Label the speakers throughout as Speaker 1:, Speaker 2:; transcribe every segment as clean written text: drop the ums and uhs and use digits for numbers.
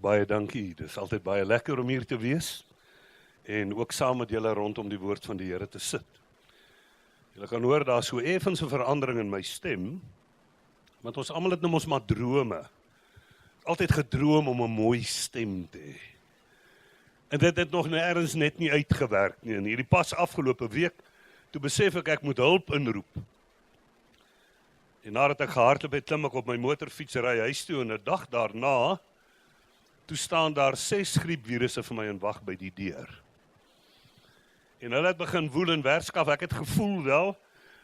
Speaker 1: Baie dankie, dit is altyd baie lekker om hier te wees en ook saam met julle rondom die woord van die Here te sit. Julle kan hoor, daar is so effens 'n verandering in my stem, want ons almal het nou mos maar drome. Altyd gedroom om 'n mooi stem te hê. En dit het nog nêrens net nie uitgewerk nie. En hierdie pas afgelope week, toe besef ek moet hulp inroep. En nadat ek gehardloop het, klim ek op my motorfiets ry huis toe en 'n dag daarna toe staan daar 6 griepvirusse vir my in wag by die deur. En hulle het begin woel en werskaf. Ek het gevoel wel,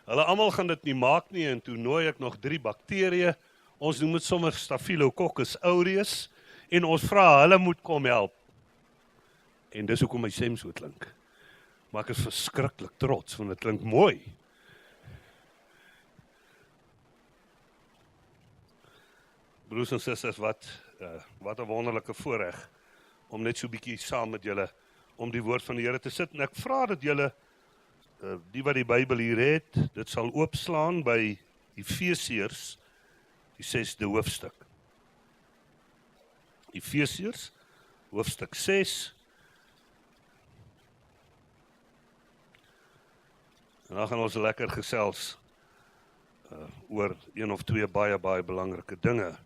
Speaker 1: hulle almal gaan dit nie maak nie, en toe nooi ek nog 3 bakterieë. Ons noem dit sommer Staphylococcus aureus, en ons vra hulle moet kom help. En dis hoekom my stem so klink. Maar ek is verskriklik trots, want dit klink mooi. Broers en susters, wat 'n wonderlike voorreg om net so 'n bietjie saam met julle om die woord van die Here te sit. En ek vra dat julle, die wat die Bybel hier het, dit sal oopslaan by Efesiërs, die 6de hoofstuk. Efesiërs, hoofstuk 6. En dan gaan ons lekker gesels oor 1 of 2 baie belangrike dinge.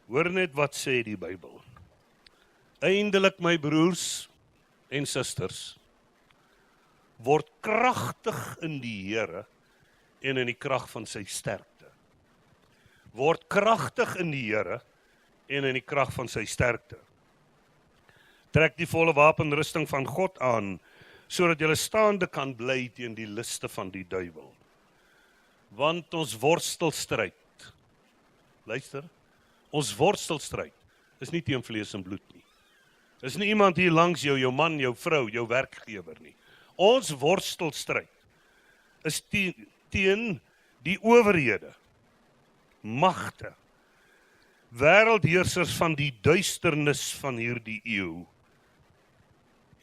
Speaker 1: Hoor net wat sê die Bybel. Eindelik, my broers en susters, word kragtig in die Here en in die krag van sy sterkte. Word kragtig in die Here en in die krag van sy sterkte. Trek die volle wapenrusting van God aan, sodat julle staande kan bly teen die liste van die duiwel. Want ons worstelstryd, luister, ons worstelstryd is nie teen vlees en bloed nie. Is nie iemand hier langs jou, jou man, jou vrou, jou werkgewer nie. Ons worstelstryd is teen die owerhede, magte, wêreldheersers van die duisternis van hierdie eeu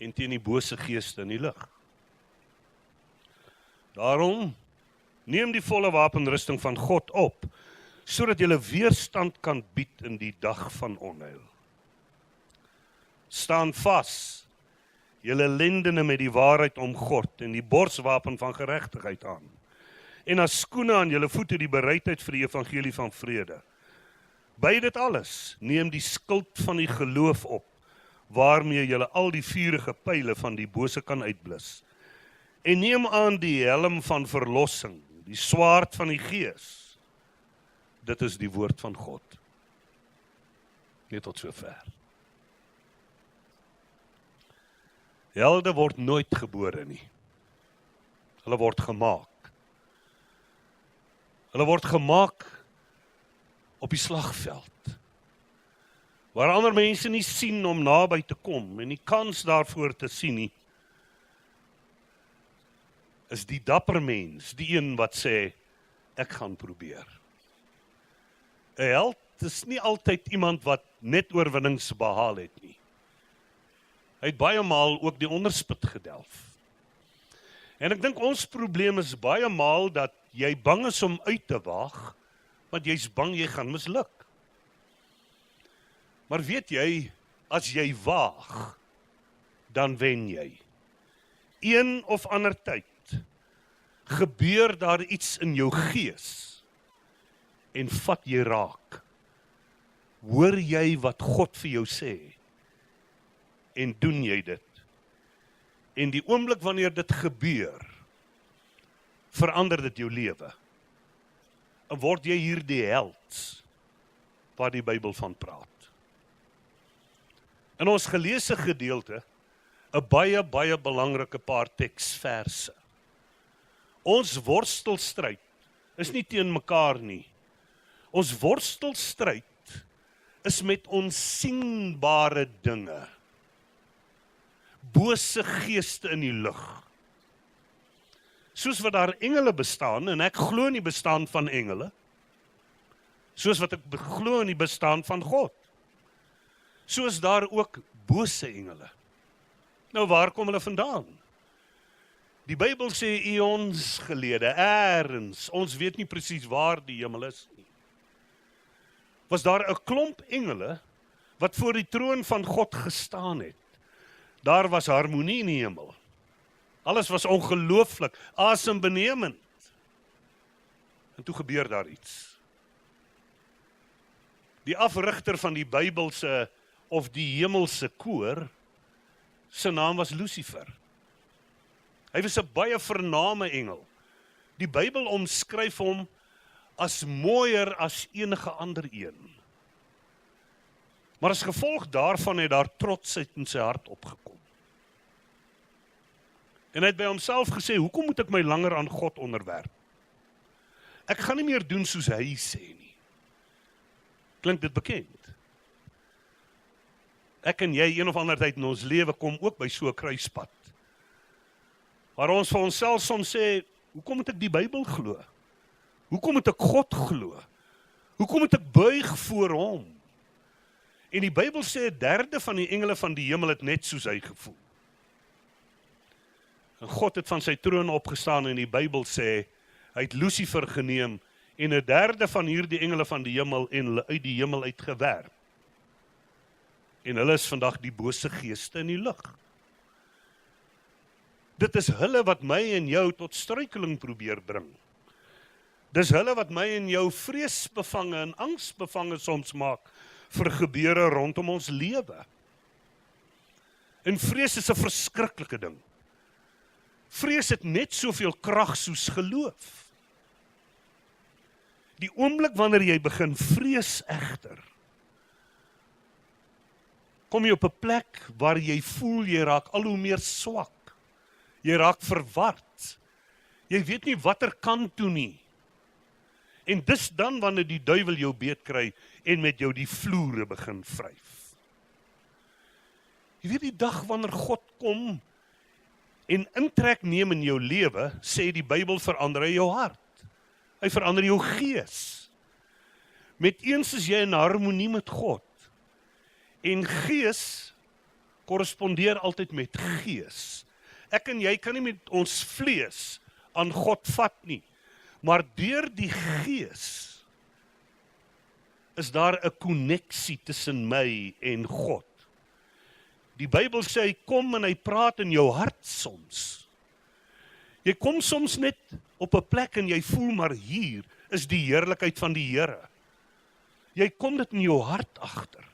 Speaker 1: en teen die bose geeste in die lig. Daarom neem die volle wapenrusting van God op, sodat jy weerstand kan bied in die dag van onheil. Staan vas, julle lendene met die waarheid omgord en die borswapen van geregtigheid aan. En as skoene aan julle voete die bereidheid vir die evangelie van vrede. By dit alles, neem die skild van die geloof op, waarmee julle al die vuurige pyle van die bose kan uitblus. En neem aan die helm van verlossing, die swaard van die Gees. Dit is die woord van God. Net tot sover. Helde word nooit gebore nie. Hulle word gemaak. Hulle word gemaak op die slagveld, waar ander mense nie sien om naby te kom en nie kans daarvoor te sien nie, is die dapper mens, die een wat sê, ek gaan probeer. 'n Held is nie altyd iemand wat net oorwinnings behaal het nie. Hy het baie maal ook die onderspit gedelf. En ek dink ons probleem is baie maal dat jy bang is om uit te waag, want jy's bang jy gaan misluk. Maar weet jy, as jy waag, dan wen jy. Een of ander tyd gebeur daar iets in jou gees en vat jy raak. Hoor jy wat God vir jou sê en doen jy dit. En die oomblik wanneer dit gebeur, verander dit jou lewe. En word jy hier die held waar die Bybel van praat. In ons geleesde gedeelte, 'n baie belangrike paar teksverse. Ons worstelstryd is nie teen mekaar nie. Ons worstelstryd is met onsigbare dinge. Bose geeste in die lug. Soos wat daar engele bestaan, en ek glo in die bestaan van engele, soos wat ek glo in die bestaan van God, soos daar ook bose engele. Nou, waar kom hulle vandaan? Die Bybel sê eons gelede, eers, ons weet nie presies waar die hemel is nie, was daar 'n klomp engele wat voor die troon van God gestaan het. Daar was harmonie in die hemel. Alles was ongelooflik, asembenemend. En toe gebeur daar iets. Die afrigter van die Bybelse of die hemelse koor, sy naam was Lucifer. Hy was 'n baie vername engel. Die Bybel omskryf hom as mooier as enige ander een. Maar as gevolg daarvan het daar trotsheid in sy hart opgekom. En hy het by homself gesê, hoekom moet ek my langer aan God onderwerp? Ek gaan nie meer doen soos hy sê nie. Klink dit bekend? Ek en jy een of ander tyd in ons lewe kom ook by so 'n kruispunt. Waar ons vir onsself soms sê, hoekom moet ek die Bybel glo? Hoekom moet ek God glo? Hoekom moet ek buig voor hom? En die Bybel sê 1/3 van die engele van die hemel het net soos hy gevoel. En God het van sy troon opgestaan en die Bybel sê, hy het Lucifer geneem en 1/3 van hierdie engele van die hemel en hulle uit die hemel uitgewerp. En hulle is vandag die bose geeste in die lug. Dit is hulle wat my en jou tot struikeling probeer bring. Dis hulle wat my en jou vreesbevange en angsbevange soms maak vir gebeure rondom ons lewe. En vrees is 'n verskriklike ding. Vrees het net soveel krag soos geloof. Die oomblik wanneer jy begin vrees egter, kom jy op 'n plek waar jy voel jy raak al hoe meer swak. Jy raak verward. Jy weet nie watter kant toe nie. En dis dan wanneer die duiwel jou beet kry en met jou die vloere begin vryf. Jy weet die dag wanneer God kom en intrek neem in jou lewe, sê die Bybel verander hy jou hart. Hy verander jou gees. Met eens is jy in harmonie met God. En gees korrespondeer altyd met gees. Ek en jy kan nie met ons vlees aan God vat nie. Maar deur die gees is daar 'n koneksie tussen my en God. Die Bybel sê hy kom en hy praat in jou hart soms. Jy kom soms net op 'n plek en jy voel maar hier is die heerlikheid van die Here. Jy kom dit in jou hart agter.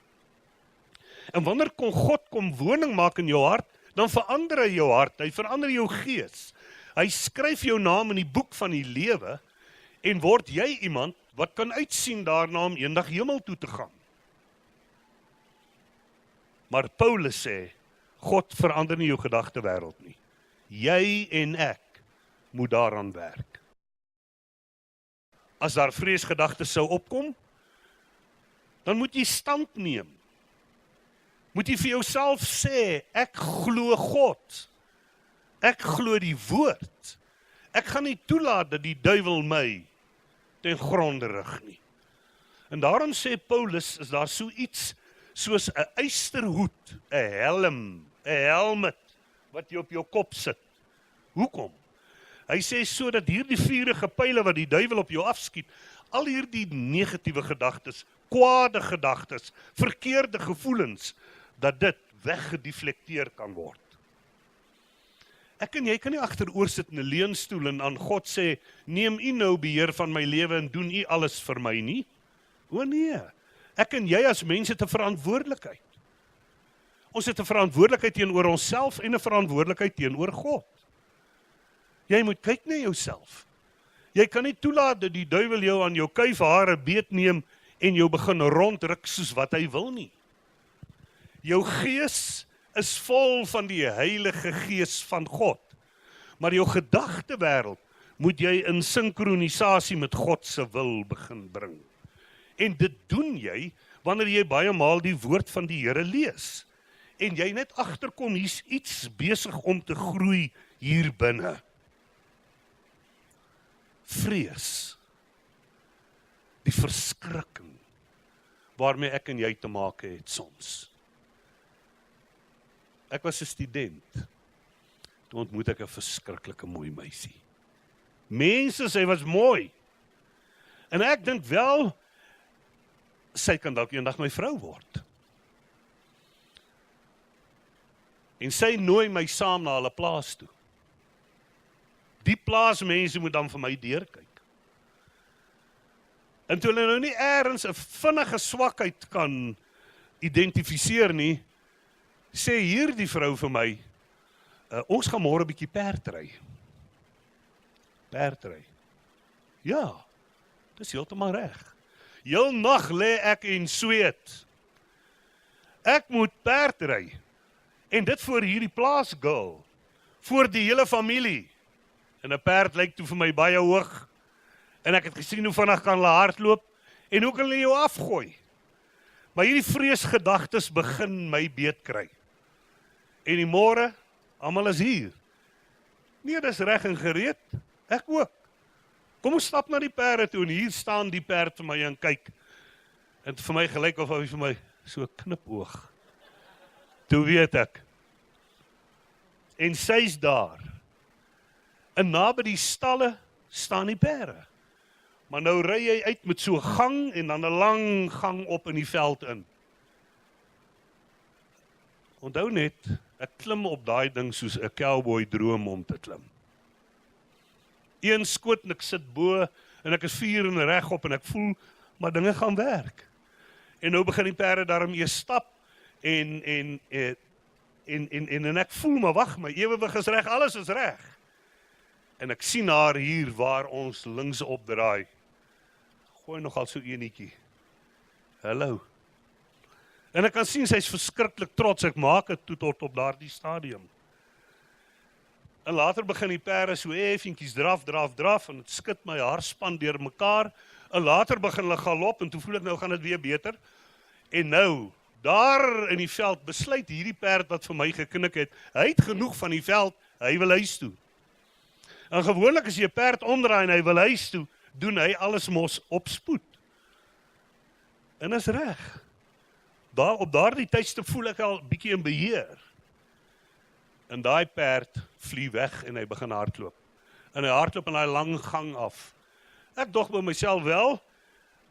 Speaker 1: En wanneer God kom woning maak in jou hart, dan verander hy jou hart, hy verander jou gees. Hy skryf jou naam in die boek van die lewe en word jy iemand wat kan uitsien daarna om eendag hemel toe te gaan. Maar Paulus sê, God verander nie jou gedagtewêreld nie. Jy en ek moet daaraan werk. As daar vreesgedagtes sou opkom, dan moet jy stand neem. Moet jy vir jouself sê, ek glo God. Ek glo die woord. Ek gaan nie toelaat dat die duiwel my ten gronde rig nie. En daarom sê Paulus, is daar so iets soos 'n eysterhoed, 'n helmet, wat jy op jou kop sit. Hoekom? Hy sê sodat hierdie vuurige pyle wat die duiwel op jou afskiet, al hierdie negatiewe gedagtes, kwade gedagtes, verkeerde gevoelens, dat dit weggedeflekteer kan word. Ek en jy kan nie agteroor sit in 'n leunstoel en aan God sê, neem U nou beheer van my lewe en doen U alles vir my nie. O nee, ek en jy as mense het 'n verantwoordelikheid. Ons het 'n verantwoordelikheid teenoor onsself en 'n verantwoordelikheid teenoor God. Jy moet kyk na jouself. Jy kan nie toelaat dat die duiwel jou aan jou kuifhare beetneem en jou begin rondruk soos wat hy wil nie. Jou gees is vol van die Heilige Gees van God. Maar jou gedagtewêreld moet jy in sinkronisasie met God se wil begin bring. En dit doen jy wanneer jy baie maal die woord van die Here lees. En jy net agterkom, hier's iets besig om te groei hier binne. Vrees. Die verskrikking waarmee ek en jy te maak het soms. Ek was 'n student. Toe ontmoet ek 'n verskriklike mooi meisie. Mense, sy was mooi. En ek dink wel, sy kan dalk eendag my vrou word. En sy nooi my saam na hulle plaas toe. Die plaasmense moet dan vir my deurkyk. En toe hulle nou nie eers 'n vinnige swakheid kan identifiseer nie, sê hierdie vrou vir my, ons gaan môre 'n bietjie perdry. Perdry. Ja, dis heeltemal reg. Heel nag lê ek en sweet. Ek moet perdry. En dit voor hierdie plaasgirl, voor die hele familie. En 'n perd lyk toe vir my baie hoog. En ek het gesien hoe vinnig kan hulle hardloop en hoe kan hulle jou afgooi. Maar hierdie vreesgedagtes begin my beet kry. En die môre, almal is hier. Nee, dis reg en gereed. Ek ook. Kom ons stap na die perde toe en hier staan die perd vir my en kyk. En vir my gelyk of hy vir my so knipoog. Toe weet ek. En sy's daar. En naby die stalle staan die perde. Maar nou ry jy uit met so 'n gang en dan 'n lang gang op in die veld in. Onthou net, ek klim op daai ding soos 'n cowboy droom om te klim. Een skoot en ek sit bo en ek is vuur en regop en ek voel, maar dinge gaan werk. En nou begin die perde daarom eers stap en ek voel, maar wag, my ewewig is reg, alles is reg. En ek sien haar hier waar ons links opdraai. Gooi nogal so enetjie. Hallo. En ek kan sien sy's verskriklik trots, ek maak dit toe tot op daardie stadium. En later begin die perde so effentjies draf en dit skud my haarspan deur mekaar. En later begin hulle galop en toe voel ek nou gaan dit weer beter. En nou, daar in die veld besluit hierdie perd wat vir my geknik het, hy het genoeg van die veld, hy wil huis toe. En gewoonlik as jy 'n perd omdraai en hy wil huis toe, doen hy alles mos op spoed. En is reg. Op daardie tydstip voel ek al bietjie in beheer. En daai perd vlieg weg en hy begin hardloop. En hy hardloop in daai lang gang af. Ek dog by myself wel,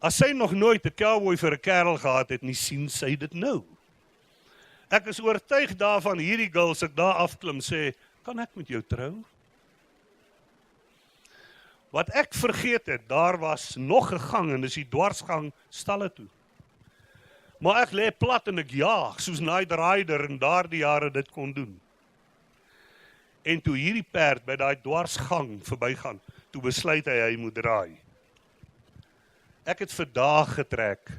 Speaker 1: as sy nog nooit 'n cowboy vir 'n kerel gehad het nie, sien sy dit nou. Ek is oortuig daarvan hierdie girl as ek daar afklim sê, kan ek met jou trou? Wat ek vergeet het, daar was nog 'n gang en dis die dwarsgang stalle toe. Maar ek lê plat en ek jaag, soos Knight Rider in daardie jare dit kon doen. En toe hierdie perd by daai dwarsgang verbygaan, toe besluit hy moet draai. Ek het vir dae getrek.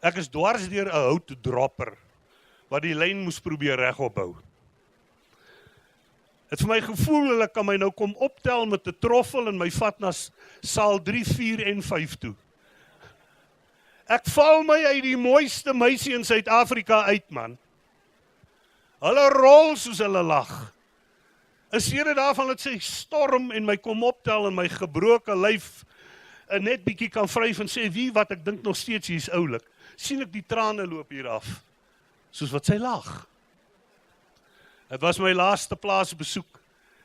Speaker 1: Ek is dwars deur 'n houtdropper, wat die lyn moes probeer regop hou. Het vir my gevoel, hulle kan my nou kom optel met 'n troffel en my vat na saal 3, 4 en 5 toe. Ek val my uit die mooiste meisie in Suid-Afrika uit, man. Hulle rol soos hulle lag. In steede daarvan dat sy storm en my kom optel en my gebroke lyf net bietjie kan vryf en sê, wie wat ek dink nog steeds hier is oulik, sien ek die trane loop hier af, soos wat sy lag. Het was my laaste plaasbesoek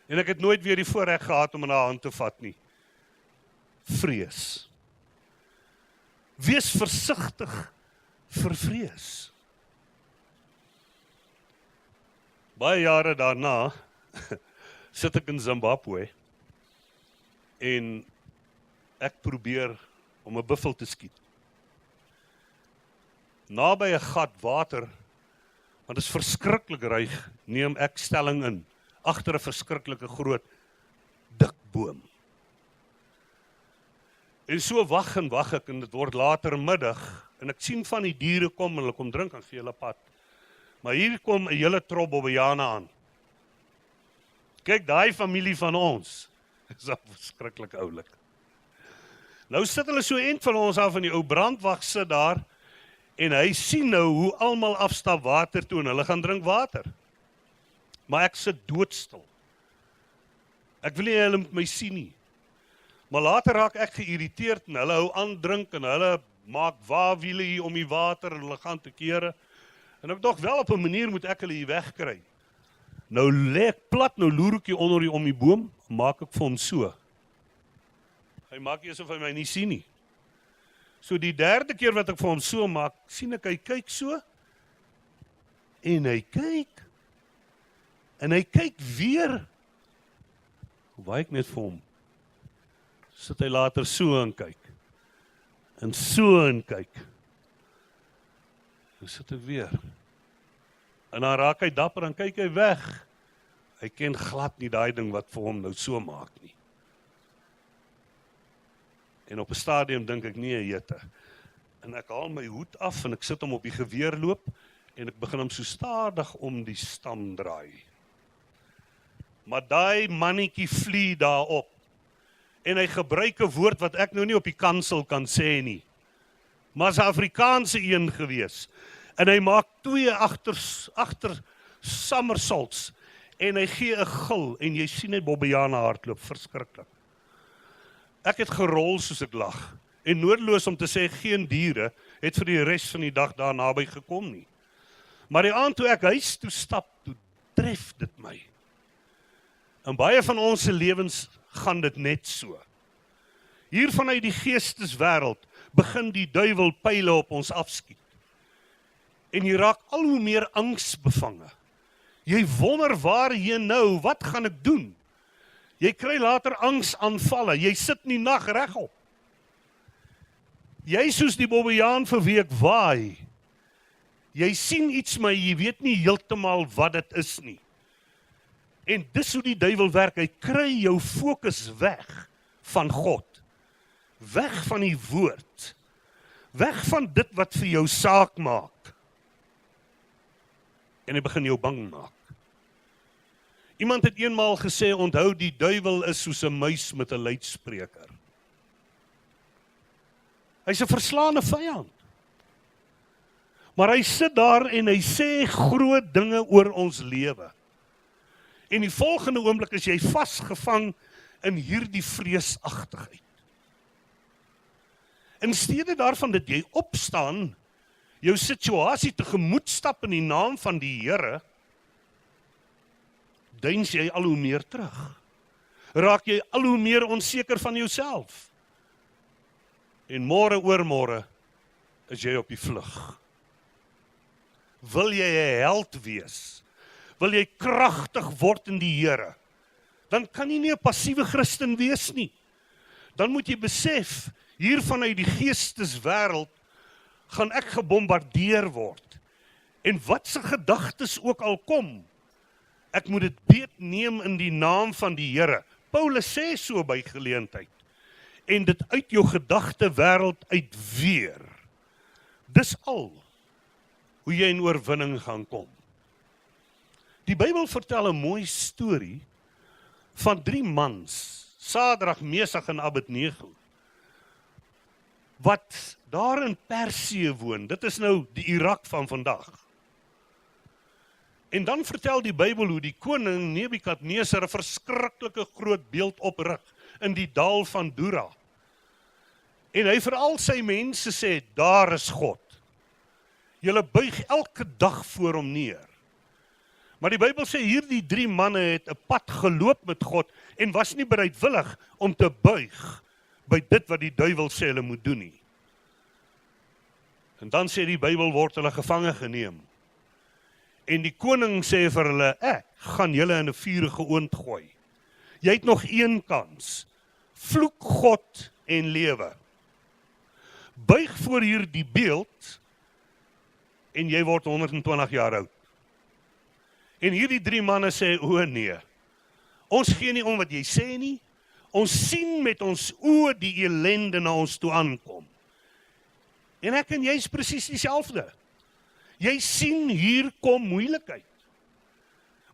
Speaker 1: en ek het nooit weer die voorreg gehad om in haar hand te vat nie. Vrees. Wees versigtig vir vrees. Baie jare daarna sit ek in Zimbabwe en ek probeer om 'n buffel te skiet. Naby 'n gat water, want dit is verskriklik ruig, neem ek stelling in, agter 'n verskriklike groot, dik boom. En so wag ek en dit word later middag, en ek sien van die diere kom, en hulle kom drink en gee hulle pad. Maar hier kom 'n hele trop Bobbejane aan. Kyk, daai familie van ons, is al verskriklik oulik. Nou sit hulle so end van ons af en die ou brandwag sit daar, en hy sien nou hoe almal afstap water toe en hulle gaan drink water. Maar ek sit doodstil. Ek wil nie hulle met my sien nie. Maar later raak ek geïrriteerd en hulle hou aan drink en hulle maak waawiele hier om die water en hulle gaan te kere. En ek dog wel op 'n manier moet ek hulle hier wegkry. Nou lê ek plat, nou loer ek hier onder die om die boom, maak ek vir hom so. Hy maak eers of hy my nie sien nie. So die derde keer wat ek vir hom so maak, sien ek hy kyk so. En hy kyk weer. Waar ek net vir hom, sit hy later so en kyk. En so en kyk. En sit hy weer. En dan raak hy dapper en kyk hy weg. Hy ken glad nie daai ding wat vir hom nou so maak nie. En op 'n stadium dink ek nee, jette. En ek haal my hoed af en ek sit hom op die geweerloop en ek begin hom so stadig om die stam draai. Maar daai mannetjie vlieg daarop. En hy gebruik 'n woord wat ek nou nie op die kansel kan sê nie. Maar is 'n Afrikaanse een gewees. En hy maak 2 agter somersaults. En hy gee 'n gil en jy sien net Bobbejaan hardloop, verskriklik. Ek het gerol soos ek lag. En noodloos om te sê geen diere het vir die res van die dag daar naby gekom nie. Maar die aand toe ek huis toe stap, toe tref dit my. In baie van ons se lewens gaan dit net so. Hier vanuit die geesteswêreld begin die duiwel pile op ons afskiet. En jy raak al hoe meer angsbevange. Jy wonder waarheen nou, wat gaan ek doen? Jy kry later angsaanvalle, jy sit in die nag regop. Jy soos die Bobbejaan vir wie ek waai. Jy sien iets, maar jy weet nie heeltemal wat dit is nie. En dis hoe die duiwel werk, hy kry jou fokus weg van God. Weg van die woord. Weg van dit wat vir jou saak maak. En hy begin jou bang maak. Iemand het eenmaal gesê, onthou die duiwel is soos 'n muis met 'n luidspreker. Hy's 'n verslaande vyand. Maar hy sit daar en hy sê groot dinge oor ons lewe. En die volgende oomblik is jy vasgevang in hierdie vreesagtigheid. In steede daarvan dat jy opstaan, jou situasie tegemoet stap in die naam van die Here, deins jy al hoe meer terug. Raak jy al hoe meer onseker van jouself. En môre oor môre is jy op die vlug. Wil jy 'n held wees? Wil jy kragtig word in die Here? Dan kan jy nie 'n passiewe Christen wees nie. Dan moet jy besef, hier vanuit die geesteswêreld gaan ek gebombardeer word. En wat se gedagtes ook al kom, ek moet dit beetneem in die naam van die Here. Paulus sê so by geleentheid. En dit uit jou gedagtewêreld uitweer. Dis al hoe jy in oorwinning gaan kom. Die Bybel vertel 'n mooi storie van 3 mans, Sadrag, Mesach en Abednego, wat daar in Persië woon. Dit is nou die Irak van vandag. En dan vertel die Bybel hoe die koning Nebukadnesar 'n verskriklike groot beeld oprig in die dal van Dura. En hy vir al sy mense sê, daar is God. Julle buig elke dag voor hom neer. Maar die Bybel sê hierdie 3 manne het 'n pad geloop met God en was nie bereidwillig om te buig by dit wat die duiwel sê hulle moet doen nie. En dan sê die Bybel word hulle gevange geneem. En die koning sê vir hulle, ek gaan julle in 'n vurige oond gooi. Jy het nog 1 kans. Vloek God en lewe. Buig voor hierdie beeld en jy word 120 jaar oud. En hierdie 3 manne sê, o nee, ons gee nie om wat jy sê nie, ons sien met ons oë die ellende na ons toe aankom. En ek en jy is presies dieselfde. Jy sien hier kom moeilikheid.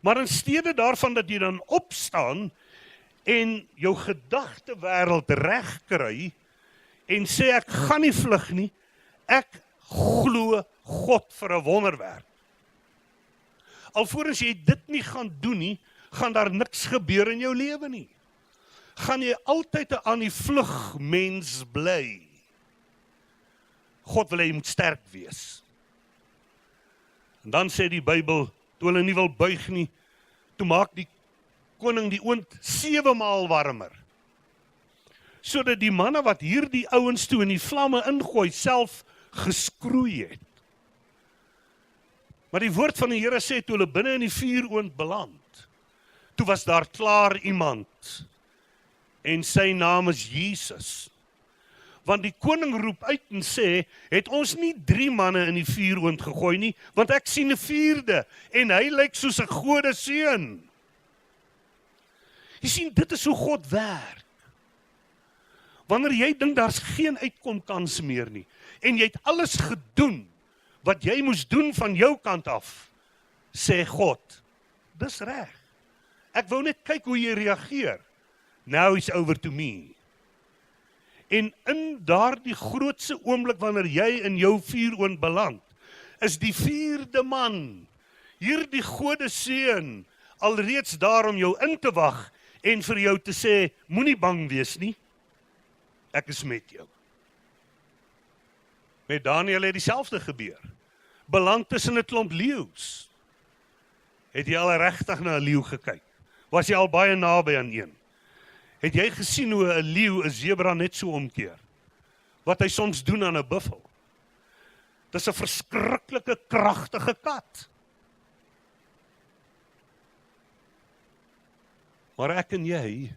Speaker 1: Maar in steede daarvan dat jy dan opstaan en jou gedagtewêreld reg kry en sê ek gaan nie vlug nie, ek glo God vir 'n wonderwerk. Alvorens jy dit nie gaan doen nie, gaan daar niks gebeur in jou lewe nie. Gaan jy altyd 'n aan die vlug mens bly. God wil hê jy moet sterk wees. En dan sê die Bybel, toe hulle nie wil buig nie, toe maak die koning die oond 7 maal warmer. Sodat die manne wat hierdie ouens toe in die vlamme ingooi, self geskroei het. Maar die woord van die Here sê, toe hulle binne in die vuuroond beland, toe was daar klaar iemand, en sy naam is Jesus. Want die koning roep uit en sê, het ons nie 3 manne in die vuuroond gegooi nie, want ek sien 'n 4de, en hy lyk soos 'n godeseun. Jy sien, dit is hoe God werk. Wanneer jy dink daar's geen uitkomkans meer nie, en jy het alles gedoen, wat jy moes doen van jou kant af, sê God, dis reg. Ek wou net kyk hoe jy reageer. Now it's over to me. En in daardie grootse oomblik wanneer jy in jou vuuroond beland, is die 4de man, hierdie godeseun, alreeds daar om jou in te wag en vir jou te sê, moenie bang wees nie, ek is met jou. Met Daniël het dieselfde gebeur. Beland tussen 'n klomp leeu's. Het jy al regtig na 'n leeu gekyk? Was jy al baie naby aan een? Het jy gesien hoe 'n leeu 'n zebra net so omkeer? Wat hy soms doen aan 'n buffel? Dis 'n verskriklike kragtige kat. Maar ek en jy,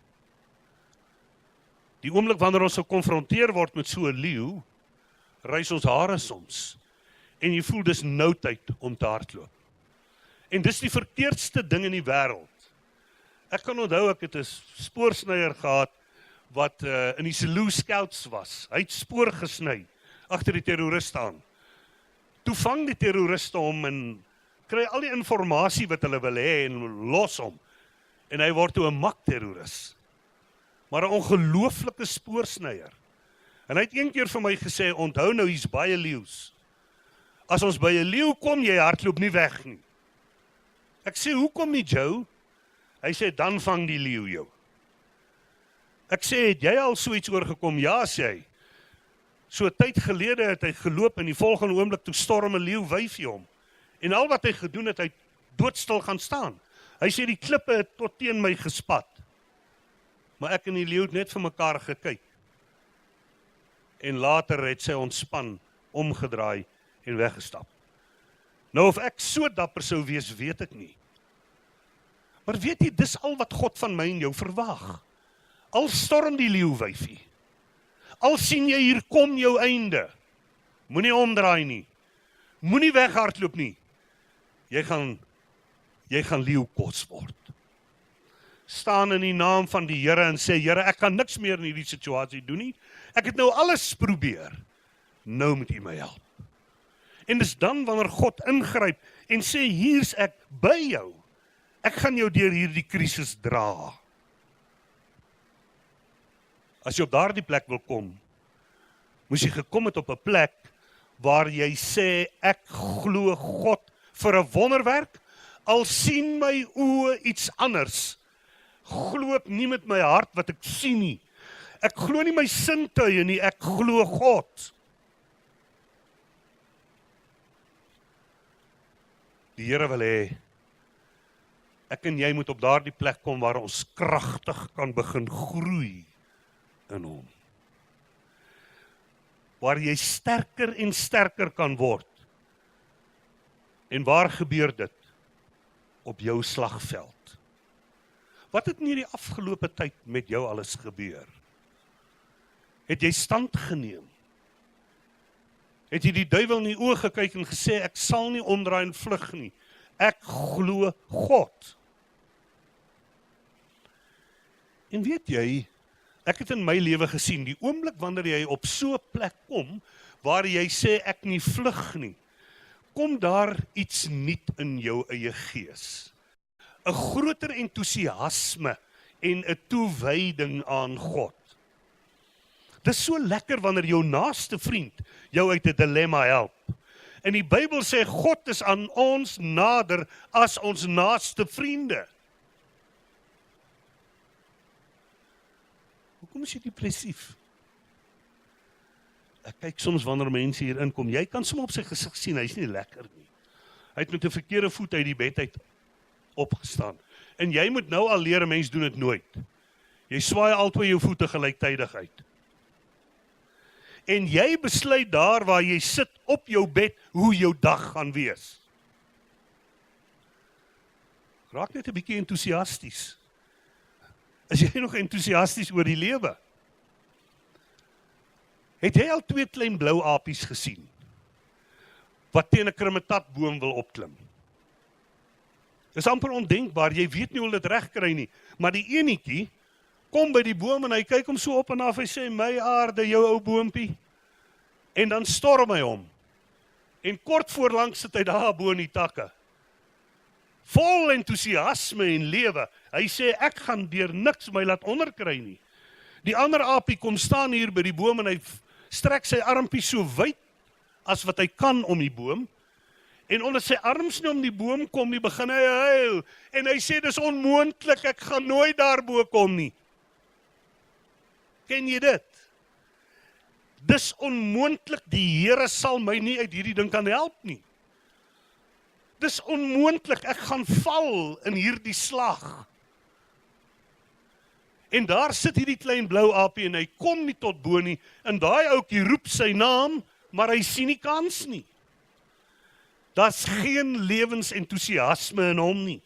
Speaker 1: die oomblik wanneer ons gekonfronteer word met so 'n leeu, rys ons hare soms. En jy voel dis nou tyd om te hardloop. En dis die verkeerdste ding in die wêreld. Ek kan onthou, ek het 'n spoorsnyer gehad, wat in die Zulu Scouts was. Hy het spoor gesny, agter die terroriste aan. Toe vang die terroriste hom en kry al die informasie wat hulle wil hê en los hom. En hy word toe 'n makterroris. Maar 'n ongelooflike spoorsnyer. En hy het een keer vir my gesê, onthou nou, hier's baie leeu's. As ons by 'n leeu kom, jy hardloop nie weg nie. Ek sê, hoekom nie, Joe? Hy sê, dan vang die leeu jou. Ek sê, het jy al so iets oorgekom? Ja, sê hy. So 'n tyd gelede het hy geloop en die volgende oomblik toe storm 'n leeu wyfie hom. En al wat hy gedoen het, hy doodstil gaan staan. Hy sê, die klippe het tot teen my gespat. Maar ek en die leeu het net vir mekaar gekyk. En later het sy ontspan, omgedraai en weggestap. Nou of ek so dapper sou wees, weet ek nie. Maar weet jy, dis al wat God van my en jou verwag. Al storm die leeuwyfie, al sien jy hier kom jou einde, moenie omdraai nie, moenie weghardloop nie, jy gaan leeukos word. Staan in die naam van die Here en sê, Here, ek kan niks meer in hierdie situasie doen nie, ek het nou alles probeer, nou moet U my help. En dis dan wanneer God ingryp en sê, hier's ek by jou, ek gaan jou deur hierdie krisis dra. As jy op daardie plek wil kom, moes jy gekom het op 'n plek waar jy sê, ek glo God vir 'n wonderwerk, al sien my oë iets anders. Glo ek nie met my hart wat ek sien nie. Ek glo nie my sintuie nie, ek glo God. Die Here wil hê, ek en jy moet op daardie plek kom waar ons kragtig kan begin groei in hom. Waar jy sterker en sterker kan word. En waar gebeur dit? Op jou slagveld. Wat het in hierdie afgelope tyd met jou alles gebeur? Het jy stand geneem? Het jy die duiwel in die oë gekyk en gesê, ek sal nie omdraai en vlug nie. Ek glo God. En weet jy, ek het in my lewe gesien, die oomblik wanneer jy op so 'n plek kom, waar jy sê, ek nie vlug nie, kom daar iets nuut in jou eie gees. 'n Groter entoesiasme en 'n toewyding aan God. Dis so lekker wanneer jou naaste vriend jou uit 'n dilemma help. En die Bybel sê, God is aan ons nader as ons naaste vriende. Hoekom is jy depressief? Ek kyk soms wanneer mense hier inkom, jy kan soms op sy gesig sien, hy's nie lekker nie. Hy het met 'n verkeerde voet uit die bed uit opgestaan. En jy moet nou al leer, 'n mens doen dit nooit. Jy swaai albei jou voete gelyktydig uit. En jy besluit daar waar jy sit op jou bed, hoe jou dag gaan wees. Raak net 'n bietjie entoesiasties. Is jy nog entoesiasties oor die lewe? Het jy al 2 klein blou apies gesien wat teen 'n krimitatboom wil opklim? Dis amper ondenkbaar, jy weet nie hoe hulle dit reg kry nie, maar die enetjie kom by die boom en hy kyk hom so op en af, hy sê, my aarde, jou ou boompie, en dan storm hy hom, en kort voorlangs sit hy daar bo in die takke, vol entoesiasme en lewe, hy sê, ek gaan deur niks my laat onderkry nie. Die ander aapie kom staan hier by die boom en hy strek sy armpie so wyd as wat hy kan om die boom, en omdat sy arms nie om die boom kom nie, begin hy huil, en hy sê, dis onmoontlik, ek gaan nooit daarbo kom nie. Ken jy dit? Dis onmoontlik, die Here sal my nie uit hierdie ding kan help nie. Dis onmoontlik, ek gaan val in hierdie slag. En daar sit hierdie klein blou aapie en hy kom nie tot bo nie, en daai ouetjie roep sy naam, maar hy sien nie kans nie. Daar's geen lewensentoesiasme in hom nie.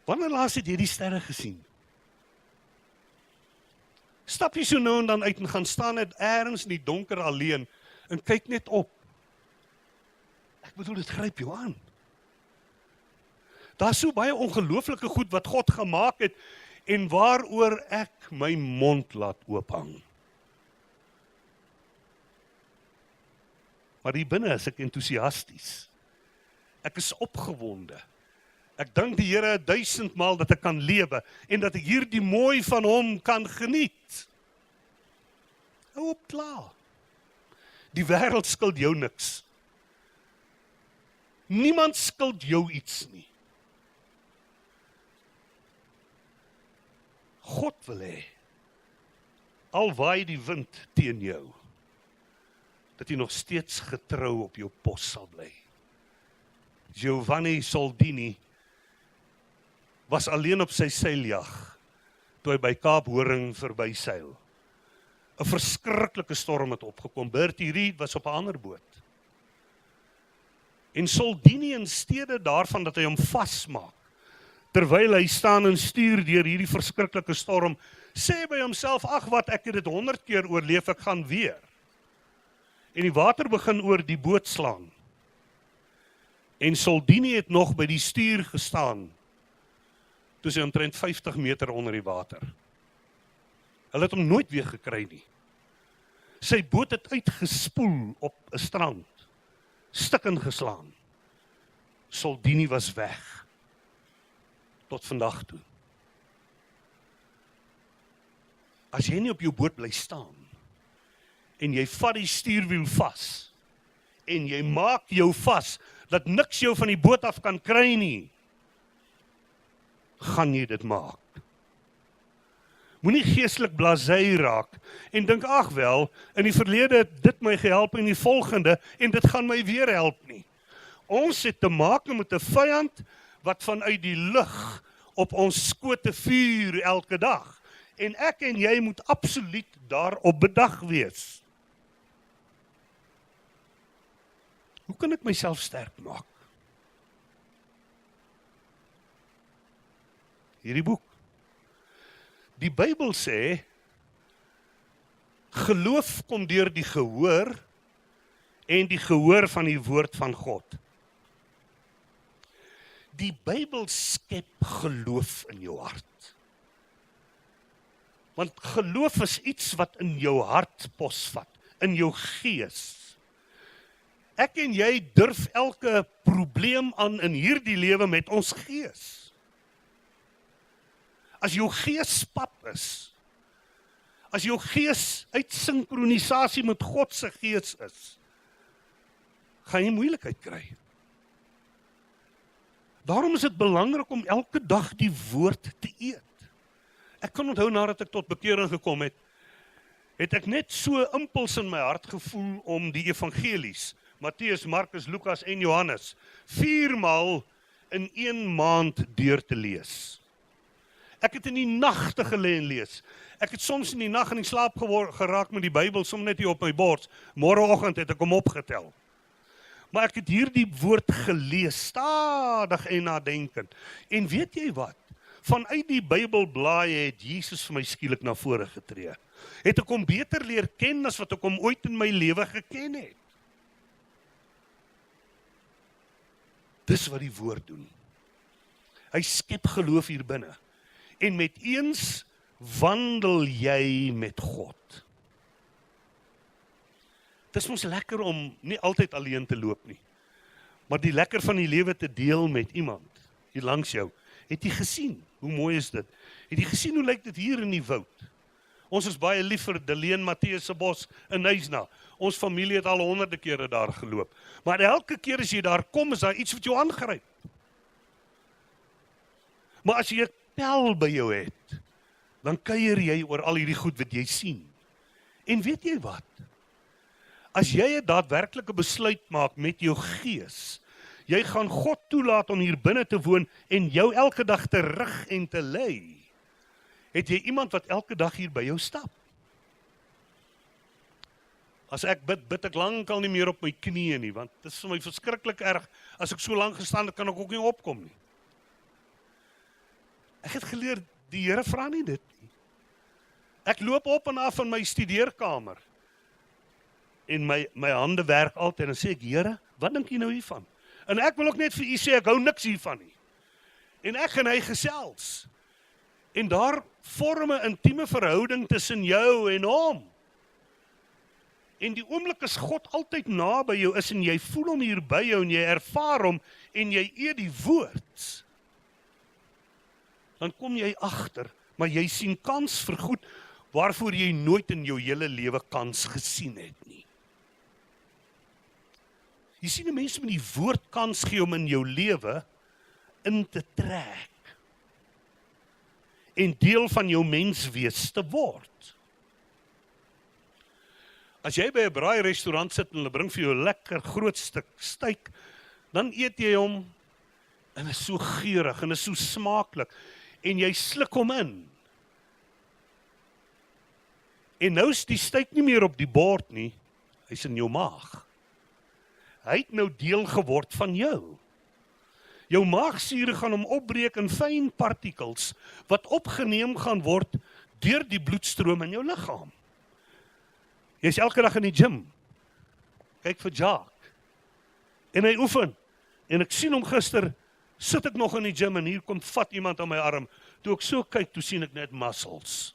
Speaker 1: Wanneer laas het jy die sterre gesien? Stap jy so nou en dan uit en gaan staan net ergens in die donker alleen en kyk net op. Ek bedoel, dit gryp jou aan. Daar's so baie ongelooflike goed wat God gemaak het en waaroor ek my mond laat oophang. Maar hier binne is ek entoesiasties. Ek is opgewonde. Ek dank die Here 1000 maal dat ek kan lewe en dat ek hierdie mooi van hom kan geniet. Hou op klaar. Die wêreld skuld jou niks. Niemand skuld jou iets nie. God wil hê, al waai die wind teen jou, dat jy nog steeds getrou op jou pos sal bly. Giovanni Soldini was alleen op sy seiljag, toe hy by Kaap Horing verby seil. 'n verskriklike storm het opgekom. Bertie Reed was op 'n ander boot. En Soldini, in steede daarvan dat hy hom vasmaak, terwyl hy staan en stuur deur hierdie verskriklike storm, sê by homself, ag wat, ek het dit 100 keer oorleef, ek gaan weer. En die water begin oor die boot slaan. En Soldini het nog by die stuur gestaan, toe sy omtrent 50 meter onder die water. Hulle het hom nooit weer gekry nie. Sy boot het uitgespoel op 'n strand, stukkend geslaan. Soldini was weg. Tot vandag toe. As jy nie op jou boot bly staan, en jy vat die stuurwiel vas, en jy maak jou vas, dat niks jou van die boot af kan kry nie, gaan jy dit maak. Moenie geestelik blasé raak, en dink, ag wel, in die verlede het dit my gehelp in die volgende, en dit gaan my weer help nie. Ons het te maak met 'n vyand, wat vanuit die lug op ons skote vuur elke dag. En ek en jy moet absoluut daarop bedag wees. Hoe kan ek myself sterk maak? Hierdie boek. Die Bybel sê, geloof kom deur die gehoor en die gehoor van die woord van God. Die Bybel skep geloof in jou hart. Want geloof is iets wat in jou hart posvat, in jou gees. Ek en jy durf elke probleem aan in hierdie lewe met ons gees. As jou gees pap is, as jou gees uit sinkronisasie met God se gees is, gaan jy moeilikheid kry. Daarom is dit belangrik om elke dag die woord te eet. Ek kan onthou, nadat ek tot bekering gekom het, het ek net so impuls in my hart gevoel om die evangelies, Matteus, Markus, Lukas en Johannes, 4 maal in 1 maand deur te lees. Ek het in die nagte gelê en lees. Ek het soms in die nag in die slaap geraak met die Bybel, soms net hier op my bors. Môreoggend het ek hom opgetel. Maar ek het hierdie woord gelees, stadig en nadenkend. En weet jy wat? Vanuit die Bybelblaaie het Jesus vir my skielik na vore getree. Het ek hom beter leer ken as wat ek hom ooit in my lewe geken het. Dis wat die woord doen. Hy skep geloof hier binne. En met eens wandel jy met God. Dis mos lekker om nie altyd alleen te loop nie, maar die lekker van die lewe te deel met iemand hier langs jou. Het jy gesien? Hoe mooi is dit? Het jy gesien hoe lyk dit hier in die woud? Ons is baie lief vir Deleen Mattheus se bos in Nysna. Ons familie het al honderde kere daar geloop. Maar elke keer as jy daar kom, is daar iets wat jou aangryp. Maar as jy 'n pel by jou het, dan kuier jy oor al hierdie goed wat jy sien. En weet jy wat? As jy 'n daadwerklike besluit maak met jou gees, jy gaan God toelaat om hier binne te woon en jou elke dag te rig en te lei, het jy iemand wat elke dag hier by jou stap. As ek bid ek lankal nie meer op my knieë nie, want dit is vir my verskriklik erg. As ek so lank gestaan het, kan ek ook nie opkom nie. Ek het geleer, die Here vra nie dit nie. Ek loop op en af in my studeerkamer. En my hande werk altyd, en dan sê ek, Here, wat dink jy nou hiervan? En ek wil ook net vir u sê, ek hou niks hiervan nie. En ek en hy gesels. En daar vorm 'n intieme verhouding tussen jou en hom. En die oomblik as God altyd naby jou is, en jy voel hom hier by jou, en jy ervaar hom, en jy eet die woord, dan kom jy agter, maar jy sien kans vir goed, waarvoor jy nooit in jou hele lewe kans gesien het nie. Jy sien 'n mens met die woord kans gee om in jou lewe in te trek en deel van jou menswees te word. As jy by 'n braairestaurant sit en hulle bring vir jou 'n lekker groot stuk steak, dan eet jy hom en is so geurig en is so smaaklik en jy sluk hom in. En nou is die steak nie meer op die bord nie, hy's in jou maag. Hy het nou deel geword van jou. Jou maagsure gaan hom opbreek in fyn partikels wat opgeneem gaan word deur die bloedstroom in jou liggaam. Jy's elke dag in die gym. Kyk vir Jacques. En hy oefen. En ek sien hom gister, sit ek nog in die gym en hier kom vat iemand aan my arm. Toe ek so kyk, toe sien ek net muscles.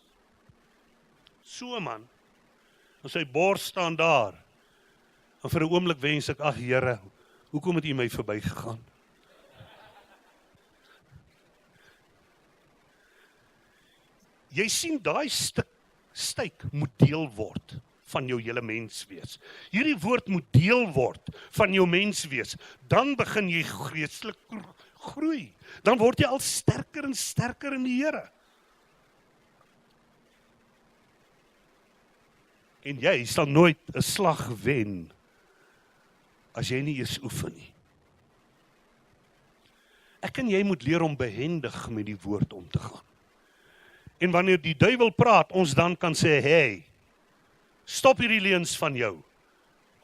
Speaker 1: So man. En sy bors staan daar. En vir 'n oomblik wens ek, ag Here, hoekom het U my verbygegaan? Jy sien daai stuk steak moet deel word van jou hele menswees. Hierdie woord moet deel word van jou menswees. Dan begin jy geestelik groei. Dan word jy al sterker en sterker in die Here. En jy sal nooit 'n slag wen as jy nie eens oefen nie. Ek en jy moet leer om behendig met die woord om te gaan. En wanneer die duiwel praat, ons dan kan sê, hey, stop hierdie leuns van jou.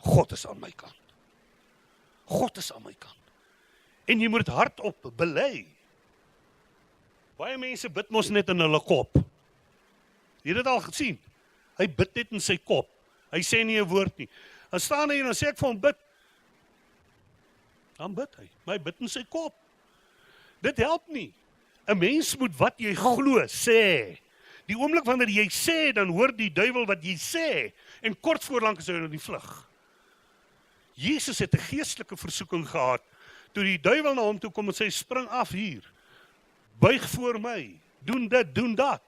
Speaker 1: God is aan my kant. God is aan my kant. En jy moet hardop bely. Baie mense bid mos net in hulle kop. Jy het dit al gesien. Hy bid net in sy kop. Hy sê nie 'n woord nie. Dan staan hy en dan sê ek vir hom bid. Dan bid hy. Maar hy bid in sy kop. Dit help nie. 'n Mens moet wat jy glo sê. Die oomblik wanneer jy sê, dan hoor die duiwel wat jy sê. En kort voorlank is hy in die vlug. Jesus het 'n geestelike versoeking gehad. Toe die duiwel na hom toe kom en sê, spring af hier. Buig voor my. Doen dit, doen dat.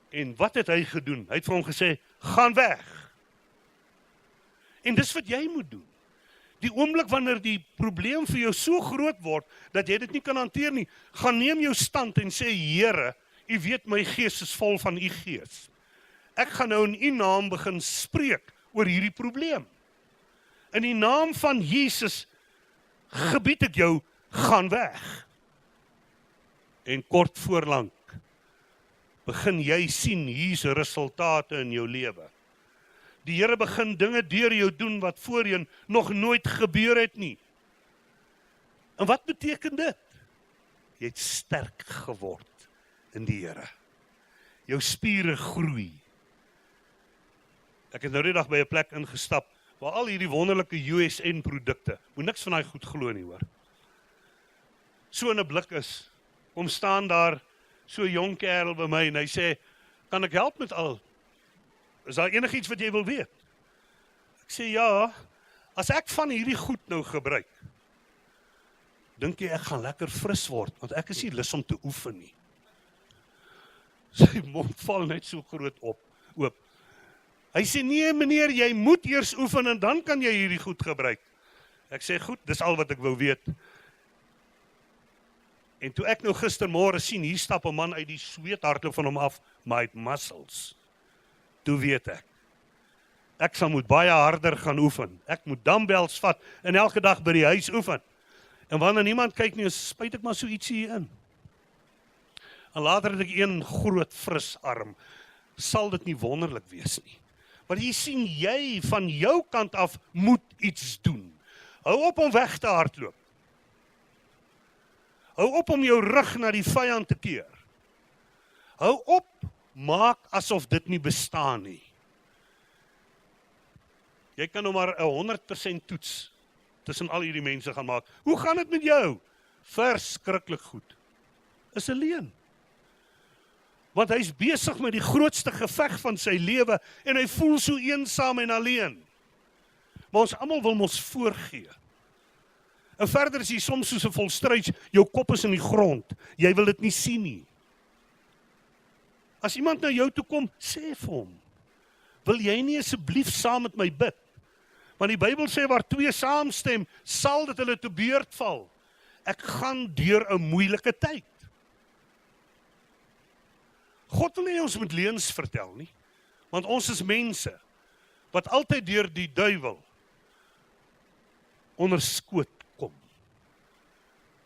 Speaker 1: En wat het hy gedoen? Hy het vir hom gesê, gaan weg. En dis wat jy moet doen. Die oomblik wanneer die probleem vir jou so groot word, dat jy dit nie kan hanteer nie, gaan neem jou stand en sê, Here, U weet my gees is vol van U gees. Ek gaan nou in U naam begin spreek oor hierdie probleem. In die naam van Jesus gebied ek jou, gaan weg. En kort voorlank begin jy sien hier's resultate in jou lewe. Die Here begin dinge deur jou doen wat voorheen nog nooit gebeur het nie. En wat beteken dit? Jy het sterk geword in die Here. Jou spiere groei. Ek het nou die dag by 'n plek ingestap, waar al hierdie wonderlike USN produkte, moet niks van daai goed glo nie hoor. So in 'n blik is, kom staan daar, so 'n jong kerel by my, en hy sê, kan ek help met al? Is daar enigiets wat jy wil weet? Ek sê ja, as ek van hierdie goed nou gebruik, dink jy ek gaan lekker fris word, want ek is nie lus om te oefen nie. Sy mond val net so groot oop. Hy sê, nee meneer, jy moet eers oefen en dan kan jy hierdie goed gebruik. Ek sê, goed, dis al wat ek wou weet. En toe ek nou gistermôre sien, hier stap 'n man uit die sweet hardloop van hom af, maar hy het muscles. Toe weet ek sal moet baie harder gaan oefen. Ek moet dumbbells vat en elke dag by die huis oefen. En wanneer niemand kyk nie, spuit ek maar so ietsie hier in. En later het ek een groot fris arm. Sal dit nie wonderlik wees nie? Want jy sien, jy van jou kant af moet iets doen. Hou op om weg te hardloop. Hou op om jou rug na die vyand te keer. Hou op, maak asof dit nie bestaan nie. Jy kan nou maar 'n 100% toets tussen al hierdie mense gaan maak. Hoe gaan dit met jou? Verskriklik goed. Is 'n leuen. Want hy's besig met die grootste geveg van sy lewe en hy voel so eensaam en alleen. Maar ons almal wil mos voorgee. En verder is jy soms soos 'n volstruis, jou kop is in die grond. Jy wil dit nie sien nie. As iemand na jou toe kom, sê vir hom, wil jy nie asseblief saam met my bid? Want die Bybel sê waar twee saamstem, sal dit hulle te beurt val. Ek gaan deur 'n moeilike tyd. God wil nie ons met leuns vertel nie, want ons is mense wat altyd deur die duiwel onder skoot kom.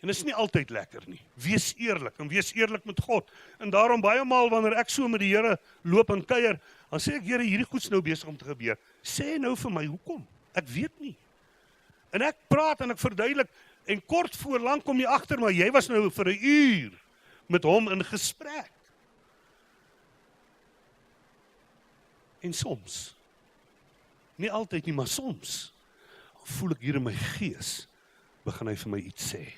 Speaker 1: En dit is nie altyd lekker nie. Wees eerlik en wees eerlik met God. En daarom baie maal wanneer ek so met die Here loop en kuier, dan sê ek, Here, hierdie goed's nou besig om te gebeur. Sê nou vir my, hoekom? Ek weet nie. En ek praat en ek verduidelik, en kort voor lank kom jy agter, maar jy was nou vir 'n uur met hom in gesprek. En soms, nie altyd nie, maar soms, voel ek hier in my gees, begin hy vir my iets sê.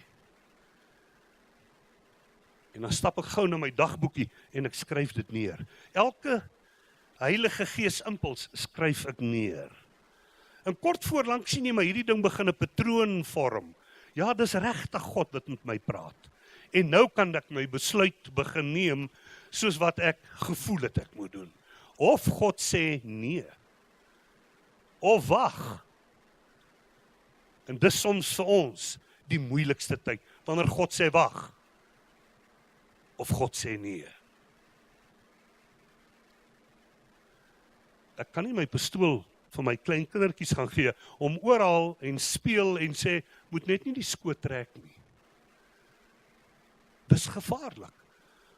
Speaker 1: En dan stap ek gou na my dagboekie en ek skryf dit neer. Elke Heilige Gees impuls skryf ek neer. En kort voor lank sien jy maar hierdie ding begin 'n patroon vorm. Ja, dis regtig God wat met my praat. En nou kan ek my besluit begin neem soos wat ek gevoel het ek moet doen. Of God sê nee. Of wag. En dis soms vir ons die moeilikste tyd, wanneer God sê wag. Of God sê nee. Ek kan nie my pistool vir my klein kindertjies gaan gee, om oral en speel en sê, moet net nie die skoot trek nie. Dis gevaarlik.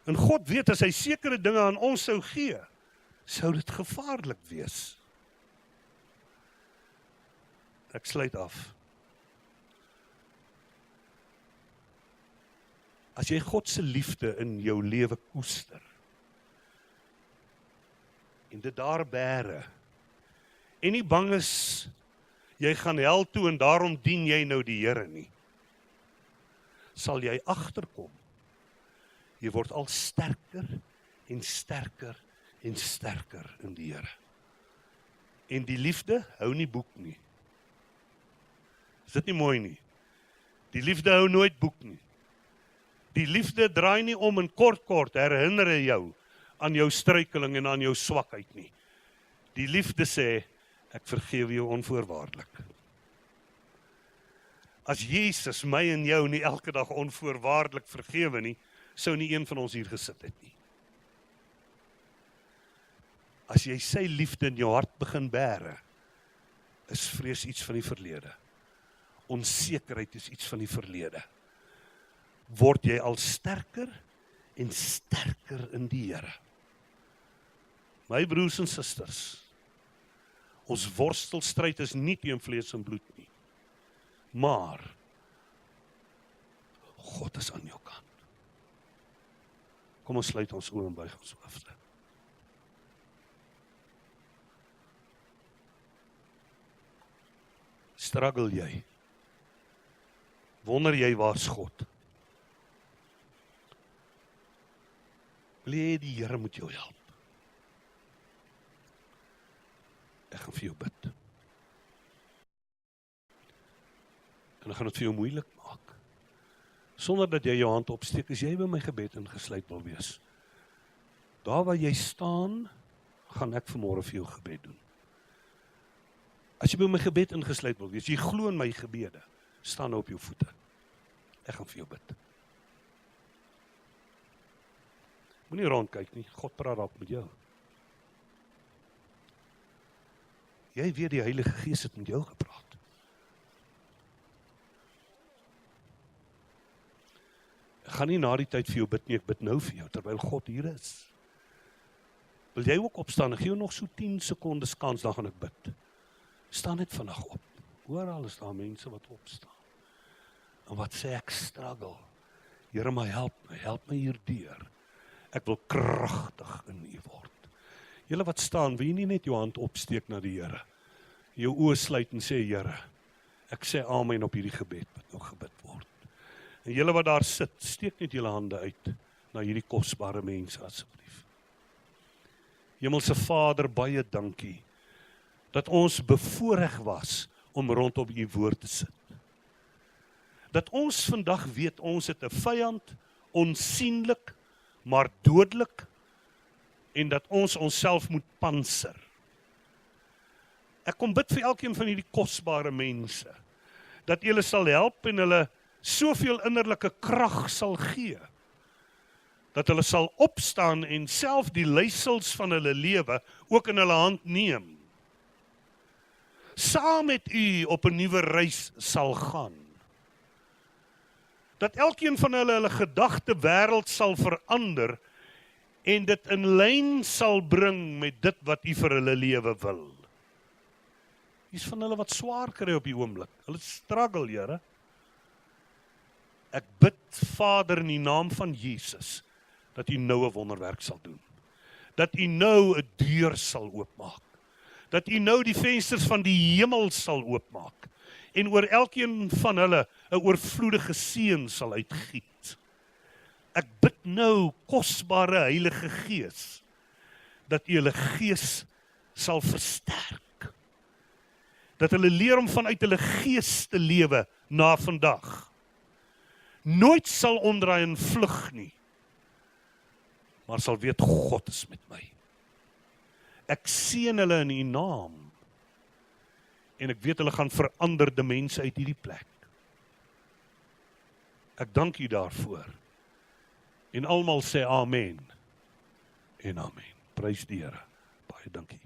Speaker 1: En God weet, as hy sekere dinge aan ons sou gee, sou dit gevaarlik wees. Ek sluit af. As jy God se liefde in jou lewe koester, en dit daar bære, en nie bang is, jy gaan hel toe en daarom dien jy nou die Here nie, sal jy agterkom, jy word al sterker en sterker en sterker in die Here. En die liefde hou nie boek nie. Is dit nie mooi nie? Die liefde hou nooit boek nie. Die liefde draai nie om en kort herinner hy jou aan jou struikeling en aan jou swakheid nie. Die liefde sê, ek vergewe jou onvoorwaardelik. As Jesus my en jou nie elke dag onvoorwaardelik vergewe nie, sou nie een van ons hier gesit het nie. As jy sy liefde in jou hart begin bære, is vrees iets van die verlede. Onsekerheid is iets van die verlede. Word jy al sterker en sterker in die Here. My broers en susters, Ons worstelstryd is nie teen vlees en bloed nie. Maar God is aan jou kant. Kom ons sluit ons oë en buig ons hoofde. Struggle jy? Wonder jy waar's God? Wil jy die Here moet jou help? Ek gaan vir jou bid. En ek gaan dit vir jou moeilik maak. Sonder dat jy jou hand opsteek, as jy by my gebed ingesluit wil wees. Daar waar jy staan, gaan ek vanmôre vir jou gebed doen. As jy by my gebed ingesluit wil wees, jy glo in my gebede, staan nou op jou voete. Ek gaan vir jou bid. Moenie rondkyk nie, God praat dalk met jou. Jy weet die Heilige Gees het met jou gepraat. Ek gaan nie na die tyd vir jou bid nie, ek bid nou vir jou, terwyl God hier is. Wil jy ook opstaan? Ek gee jou nog so 10 sekondes kans, dan gaan ek bid. Staan net vandag op. Oral is daar mense wat opstaan. En wat sê ek struggle? Here, my help my hierdeur. Ek wil kragtig in U word. Julle wat staan, wil jy nie net jou hand opsteek na die Here? Jou oë sluit en sê, Here, ek sê amen op hierdie gebed wat nog gebid word. En julle wat daar sit, steek net julle hande uit na hierdie kosbare mense asseblief. Hemelse Vader, baie dankie dat ons bevoorreg was om rondom U woord te sit. Dat ons vandag weet ons het 'n vyand, onsienlik, maar dodelik, en dat ons onsself moet panser. Ek kom bid vir elkeen van hierdie kosbare mense, dat U hulle sal help en hulle soveel innerlike krag sal gee, dat hulle sal opstaan en self die leiersels van hulle lewe ook in hulle hand neem. Saam met U op 'n nuwe reis sal gaan. Dat elkeen van hulle gedagte wêreld sal verander en dit in lyn sal bring met dit wat U vir hulle lewe wil. Dis van hulle wat swaar kry op die oomblik. Hulle struggle, Here. Ek bid, Vader, in die naam van Jesus, dat U nou 'n wonderwerk sal doen. Dat U nou 'n deur sal oopmaak. Dat U nou die vensters van die hemel sal oopmaak. En oor elkeen van hulle 'n oorvloedige seën sal uitgiet. Ek bid nou, kosbare Heilige Gees, dat U hulle gees sal versterk. Dat hulle leer om vanuit hulle gees te lewe na vandag. Nooit sal omdraai en vlug nie, maar sal weet God is met my. Ek seën hulle in U naam, en ek weet hulle gaan veranderde mense uit hierdie plek. Ek dank U daarvoor. En almal sê amen en amen. Prys die Here. Baie dankie.